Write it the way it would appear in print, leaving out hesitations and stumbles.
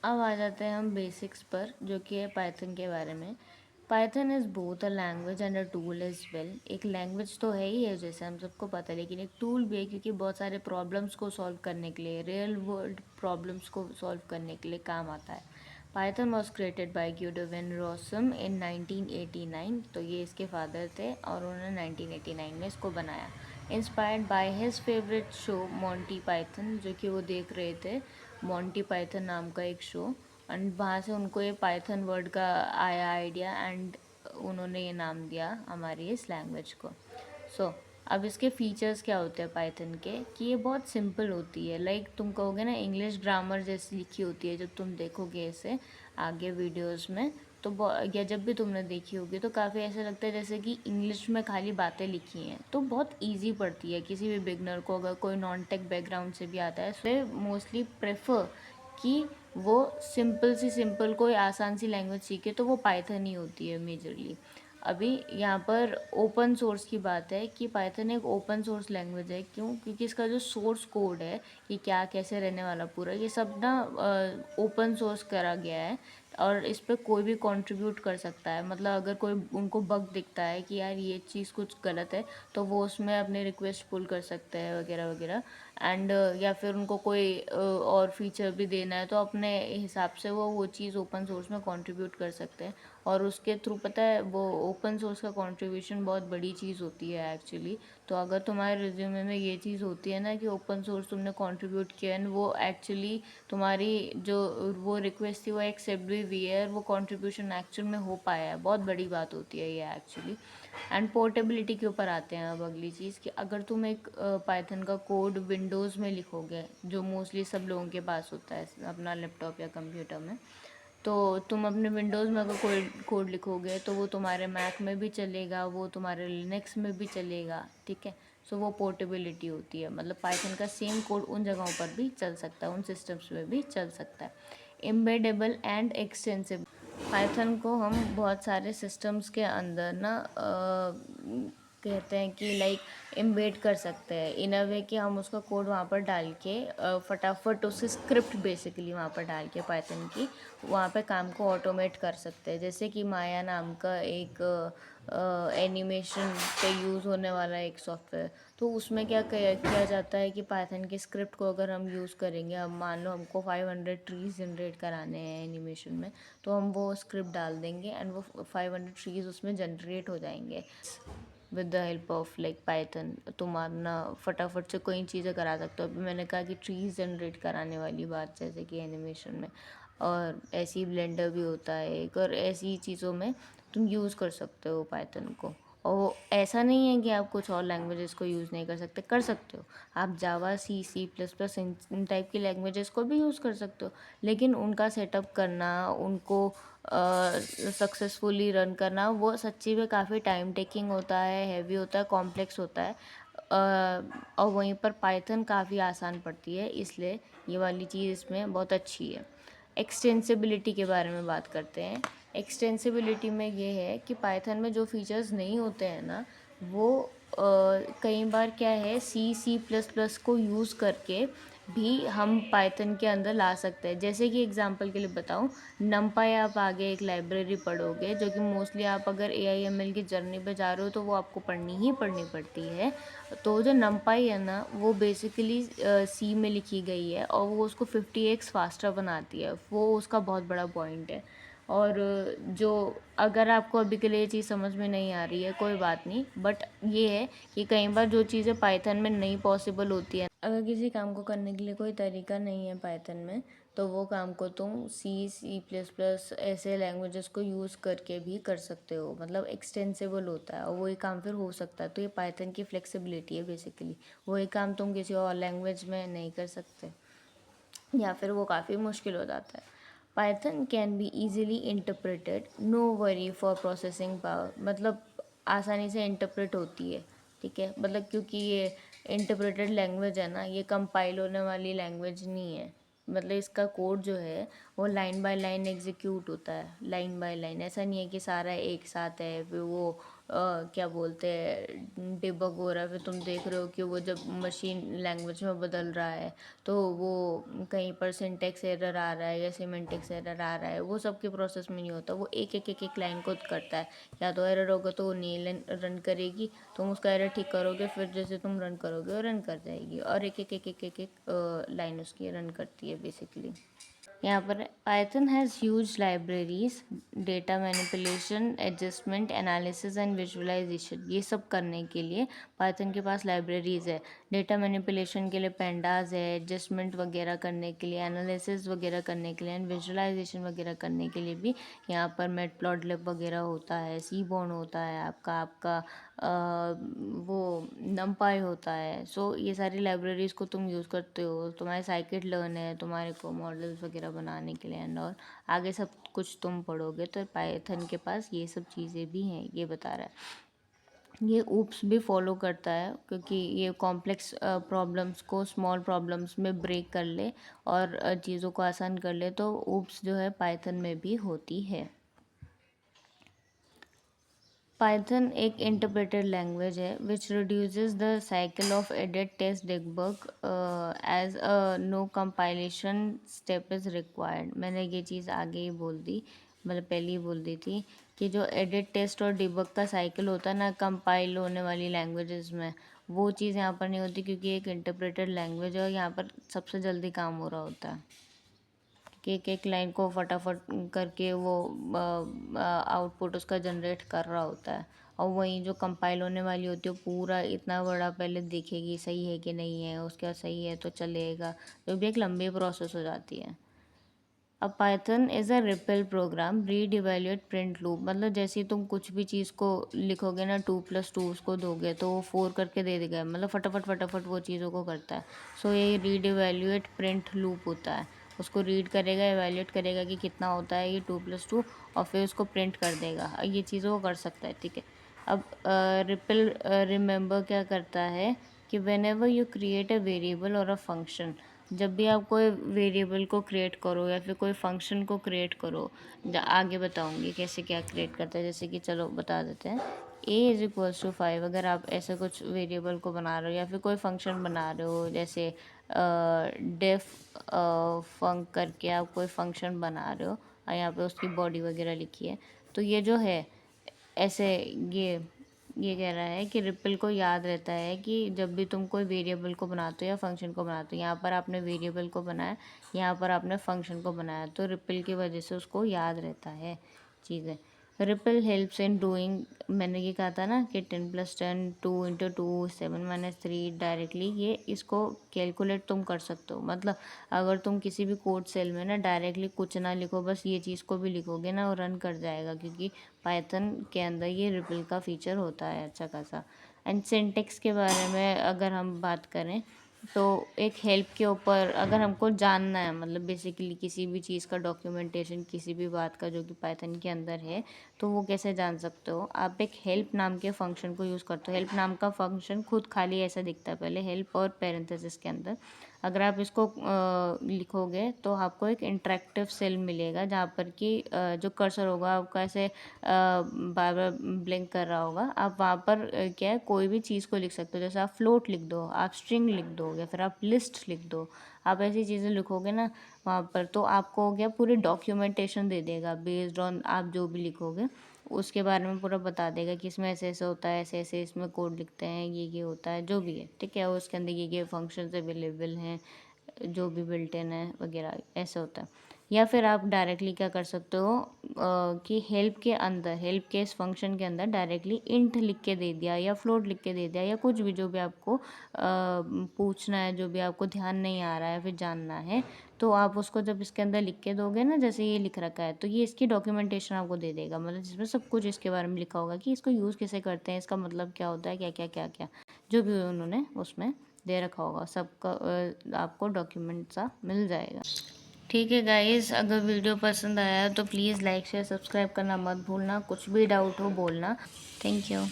अब आ जाते हैं हम बेसिक्स पर, जो कि है पाइथन के बारे में। Python is both a language and a tool as well. एक लैंग्वेज तो है ही है जैसे हम सबको पता है, लेकिन एक टूल भी है, क्योंकि बहुत सारे प्रॉब्लम्स को सॉल्व करने के लिए, रियल वर्ल्ड प्रॉब्लम्स को सॉल्व करने के लिए काम आता है। पाइथन वॉज क्रिएटेड बाय ग्यूडोविन रॉसम इन 1989। तो ये इसके फादर थे और उन्होंने 1989 में इसको बनाया। Inspired by his favourite show Monty Python, जो कि वो देख रहे थे, मॉन्टी पाइथन नाम का एक शो, एंड वहाँ से उनको ये पाइथन वर्ड का आया आइडिया, एंड उन्होंने ये नाम दिया हमारी इस लैंग्वेज को। अब इसके फीचर्स क्या होते हैं पाइथन के, कि ये बहुत सिंपल होती है। लाइक तुम कहोगे ना इंग्लिश ग्रामर जैसी लिखी होती है, जब तुम देखोगे इसे आगे वीडियोस में, तो या जब भी तुमने देखी होगी तो काफ़ी ऐसा लगता है जैसे कि इंग्लिश में खाली बातें लिखी हैं। तो बहुत इजी पड़ती है किसी भी बिगनर को, अगर कोई नॉन टेक बैकग्राउंड से भी आता है, तो मोस्टली प्रेफर कि वो सिंपल सी सिंपल कोई आसान सी लैंग्वेज सीखे, तो वो पाइथन ही होती है मेजरली। अभी यहाँ पर ओपन सोर्स की बात है कि पाइथन एक ओपन सोर्स लैंग्वेज है। क्यों? क्योंकि इसका जो सोर्स कोड है कि क्या कैसे रहने वाला पूरा, ये सब ना ओपन सोर्स करा गया है, और इस पर कोई भी कंट्रीब्यूट कर सकता है। मतलब अगर कोई उनको बग दिखता है कि यार ये चीज़ कुछ गलत है, तो वो उसमें अपने रिक्वेस्ट पुल कर सकते हैं वगैरह वगैरह। एंड या फिर उनको कोई और फीचर भी देना है, तो अपने हिसाब से वो चीज़ ओपन सोर्स में कंट्रीब्यूट कर सकते हैं। और उसके थ्रू पता है, वो ओपन सोर्स का कंट्रीब्यूशन बहुत बड़ी चीज़ होती है एक्चुअली। तो अगर तुम्हारे रिज्यूमे में ये चीज़ होती है ना कि ओपन सोर्स तुमने कंट्रीब्यूट किया है, वो एक्चुअली तुम्हारी जो वो रिक्वेस्ट थी वो एक्सेप्ट भी हुई है, और वो कंट्रीब्यूशन एक्चुअल में हो पाया है, बहुत बड़ी बात होती है ये एक्चुअली। एंड पोर्टेबिलिटी के ऊपर आते हैं अब अगली चीज़, कि अगर तुम एक पाइथन का कोड विंडोज़ में लिखोगे, जो मोस्टली सब लोगों के पास होता है अपना लैपटॉप या कंप्यूटर में, तो तुम अपने विंडोज़ में अगर कोई कोड लिखोगे, तो वो तुम्हारे मैक में भी चलेगा, वो तुम्हारे लिनक्स में भी चलेगा, ठीक है। सो वो पोर्टेबिलिटी होती है, मतलब पाइथन का सेम कोड उन जगहों पर भी चल सकता है, उन सिस्टम्स में भी चल सकता है। Embeddable and extensible. पाइथन को हम बहुत सारे सिस्टम्स के अंदर ना कहते हैं कि लाइक एम्बेड कर सकते हैं इन अ वे, कि हम उसका कोड वहाँ पर डाल के फटाफट उसकी स्क्रिप्ट बेसिकली वहाँ पर डाल के पाइथन की वहाँ पे काम को ऑटोमेट कर सकते हैं। जैसे कि माया नाम का एक एनिमेशन पे यूज़ होने वाला एक सॉफ्टवेयर, तो उसमें क्या किया जाता है कि पाइथन की स्क्रिप्ट को अगर हम यूज़ करेंगे, अब मान लो हमको 500 ट्रीज जनरेट कराने हैं एनिमेशन में, तो हम वो स्क्रिप्ट डाल देंगे एंड वो 500 ट्रीज उसमें जनरेट हो जाएंगे with the help of like Python. तुम अपना फटाफट से कोई चीज़ें करा सकते हो। अभी मैंने कहा कि ट्रीज जनरेट कराने वाली बात, जैसे कि एनिमेशन में, और ऐसे ही ब्लेंडर भी होता है एक, और ऐसी चीज़ों में तुम यूज़ कर सकते हो पाइथन को। और ऐसा नहीं है कि आप कुछ और लैंग्वेजेस को यूज़ नहीं कर सकते, कर सकते हो। आप जावा, सी प्लस प्लस इन टाइप की लैंग्वेजेस को भी यूज़ कर सकते हो, लेकिन उनका सेटअप करना, उनको सक्सेसफुली रन करना, वो सच्ची में काफ़ी टाइम टेकिंग होता है, हैवी होता है, कॉम्प्लेक्स होता है। और वहीं पर पाइथन काफ़ी आसान पड़ती है, इसलिए ये वाली चीज़ इसमें बहुत अच्छी है। एक्सटेंसिबिलिटी के बारे में बात करते हैं। एक्सटेंसिबिलिटी में ये है कि पाइथन में जो फीचर्स नहीं होते हैं ना, वो कई बार क्या है, सी प्लस प्लस को यूज़ करके भी हम पाइथन के अंदर ला सकते हैं। जैसे कि एग्जांपल के लिए बताऊं, नमपाई आप आगे एक लाइब्रेरी पढ़ोगे, जो कि मोस्टली आप अगर AIML की जर्नी पे जा रहे हो तो वो आपको पढ़नी पड़ती है। तो जो नमपाई है ना, वो बेसिकली सी में लिखी गई है, और वो उसको 50x फास्टर बनाती है, वो उसका बहुत बड़ा पॉइंट है। और जो अगर आपको अभी के लिए ये चीज़ समझ में नहीं आ रही है, कोई बात नहीं, बट ये है कि कई बार जो चीज़ें पाइथन में नहीं पॉसिबल होती है, अगर किसी काम को करने के लिए कोई तरीका नहीं है पाइथन में, तो वो काम को तुम सी प्लस प्लस ऐसे लैंग्वेजेस को यूज़ करके भी कर सकते हो। मतलब एक्सटेंसिबल होता है, और वही काम फिर हो सकता है। तो ये पाइथन की फ्लेक्सिबिलिटी है बेसिकली। वही काम तुम किसी और लैंग्वेज में नहीं कर सकते, या फिर वो काफ़ी मुश्किल हो जाता है। Python can be easily interpreted, no worry for processing power. मतलब आसानी से इंटरप्रेट होती है, ठीक है। मतलब क्योंकि ये इंटरप्रेटेड लैंग्वेज है ना, ये कंपाइल होने वाली लैंग्वेज नहीं है। मतलब इसका कोड जो है वो लाइन बाय लाइन एग्जीक्यूट होता है, लाइन बाय लाइन। ऐसा नहीं है कि सारा एक साथ है, फिर वो क्या बोलते हैं डिबग हो रहा है, फिर तुम देख रहे हो कि वो जब मशीन लैंग्वेज में बदल रहा है तो वो कहीं पर सिंटेक्स एरर आ रहा है या सिमेंटिक्स एरर आ रहा है, वो सब के प्रोसेस में नहीं होता, वो एक एक एक एक लाइन को करता है। या तो एरर होगा तो वो नहीं रन करेगी, तुम उसका एरर ठीक करोगे, फिर जैसे तुम रन करोगे वो रन कर जाएगी, और एक एक एक एक एक एक लाइन उसकी रन करती है बेसिकली। यहाँ पर Python has huge libraries, data manipulation, adjustment, analysis and visualization, ये सब करने के लिए पाइथन के पास लाइब्रेरीज है। डेटा मैनिपुलेशन के लिए पेंडास है, एडजस्टमेंट वगैरह करने के लिए, एनालिसिस वगैरह करने के लिए, एंड विजुअलाइजेशन वगैरह करने के लिए भी यहाँ पर मैटप्लॉटलिब वगैरह होता है, सीबॉर्न होता है, आपका आपका वो नमपाई होता है। सो ये सारी लाइब्रेरीज़ को तुम यूज़ करते हो, तुम्हारे साइकिट लर्न है तुम्हारे को मॉडल्स वगैरह बनाने के लिए एंड और आगे सब कुछ तुम पढ़ोगे तो पाइथन के पास ये सब चीज़ें भी हैं, ये बता रहा है। ये ऊप्स भी फॉलो करता है क्योंकि ये कॉम्प्लेक्स प्रॉब्लम्स को स्मॉल प्रॉब्लम्स में ब्रेक कर ले और चीज़ों को आसान कर ले, तो ऊप्स जो है पाइथन में भी होती है। पाइथन एक इंटरप्रेटेड लैंग्वेज है which reduces the cycle of edit test debug as a no compilation step is required. मैंने ये चीज़ आगे ही बोल दी, मतलब पहले ही बोल दी थी कि जो एडिट टेस्ट और डिबग का साइकिल होता है ना कंपाइल होने वाली लैंग्वेजेस में, वो चीज़ यहाँ पर नहीं होती क्योंकि एक इंटरप्रेटेड लैंग्वेज है और यहाँ पर सबसे जल्दी काम हो रहा होता है कि एक एक लाइन को फटाफट करके वो आउटपुट उसका जनरेट कर रहा होता है, और वहीं जो कंपाइल होने वाली होती है पूरा इतना बड़ा पहले देखेगी सही है कि नहीं है, उसके बाद सही है तो चलेगा, जो भी एक लंबी प्रोसेस हो जाती है। अब Python is a REPL program, read evaluate print loop, मतलब जैसे ही तुम कुछ भी चीज़ को लिखोगे ना 2+2 उसको दोगे तो वो 4 करके दे देगा, मतलब फटाफट फटाफट वो चीज़ों को करता है। सो ये रीड इवेल्यूएट प्रिंट लूप होता है, उसको रीड करेगा इवेल्यूएट करेगा कि कितना होता है ये 2+2 और फिर उसको प्रिंट कर देगा, ये चीज़ों को कर सकता है, ठीक है। अब रिपल रिमेंबर क्या करता है कि when ever you create a variable और अ फंक्शन, जब भी आप कोई वेरिएबल को क्रिएट करो या फिर कोई फंक्शन को क्रिएट करो, आगे बताऊंगी कैसे क्या क्रिएट करता है, जैसे कि चलो बता देते हैं a=5, अगर आप ऐसे कुछ वेरिएबल को बना रहे हो या फिर कोई फंक्शन बना रहे हो, जैसे डेफ फंक करके आप कोई फंक्शन बना रहे हो और यहाँ पे उसकी बॉडी वगैरह लिखी है, तो ये जो है ऐसे ये कह रहा है कि रिपल को याद रहता है कि जब भी तुम कोई वेरिएबल को बनाते हो या फंक्शन को बनाते हो, यहाँ पर आपने वेरिएबल को बनाया, यहाँ पर आपने फंक्शन को बनाया, तो रिपल की वजह से उसको याद रहता है चीज़ें। रिपल हेल्प्स इन डूइंग, मैंने ये कहा था ना कि 10+10 2 × 2 7 - 3 डायरेक्टली, ये इसको कैलकुलेट तुम कर सकते हो, मतलब अगर तुम किसी भी कोड सेल में ना डायरेक्टली कुछ ना लिखो, बस ये चीज़ को भी लिखोगे ना और रन कर जाएगा, क्योंकि पाइथन के अंदर ये रिपल का फीचर होता है अच्छा खासा। एंड सिंटेक्स के बारे में अगर हम बात करें तो एक हेल्प के ऊपर अगर हमको जानना है, मतलब बेसिकली किसी भी चीज़ का डॉक्यूमेंटेशन किसी भी बात का जो कि पाइथन के अंदर है, तो वो कैसे जान सकते हो, आप एक हेल्प नाम के फंक्शन को यूज़ करते हो। हेल्प नाम का फंक्शन खुद खाली ऐसा दिखता है, पहले हेल्प और पैरेंथेसिस के अंदर अगर आप इसको लिखोगे तो आपको एक इंटरेक्टिव सेल मिलेगा जहाँ पर कि जो कर्सर होगा आपका ऐसे बार बार ब्लिंक कर रहा होगा, आप वहाँ पर क्या है कोई भी चीज़ को लिख सकते हो, जैसे आप फ्लोट लिख दो, आप स्ट्रिंग लिख दो या फिर आप लिस्ट लिख दो, आप ऐसी चीज़ें लिखोगे ना वहाँ पर, तो आपको हो गया पूरी डॉक्यूमेंटेशन दे देगा बेस्ड ऑन आप जो भी लिखोगे उसके बारे में पूरा बता देगा कि इसमें ऐसे ऐसे होता है, ऐसे ऐसे इसमें कोड लिखते हैं, ये होता है, जो भी है, ठीक है, उसके अंदर ये फंक्शंस अवेलेबल हैं, जो भी बिल्ट इन है वगैरह, ऐसा होता है। या फिर आप डायरेक्टली क्या कर सकते हो कि हेल्प के अंदर, हेल्प के इस फंक्शन के अंदर डायरेक्टली इंट लिख के दे दिया या फ्लोट लिख के दे दिया या कुछ भी जो भी आपको पूछना है, जो भी आपको ध्यान नहीं आ रहा है फिर जानना है, तो आप उसको जब इसके अंदर लिख के दोगे ना, जैसे ये लिख रखा है, तो ये इसकी डॉक्यूमेंटेशन आपको दे देगा, मतलब जिसमें सब कुछ इसके बारे में लिखा होगा कि इसको यूज़ कैसे करते हैं, इसका मतलब क्या होता है, क्या क्या क्या क्या जो भी उन्होंने उसमें दे रखा होगा सबका आपको डॉक्यूमेंट सा मिल जाएगा। ठीक है गाइस, अगर वीडियो पसंद आया तो प्लीज़ लाइक शेयर सब्सक्राइब करना मत भूलना, कुछ भी डाउट हो बोलना। Thank you.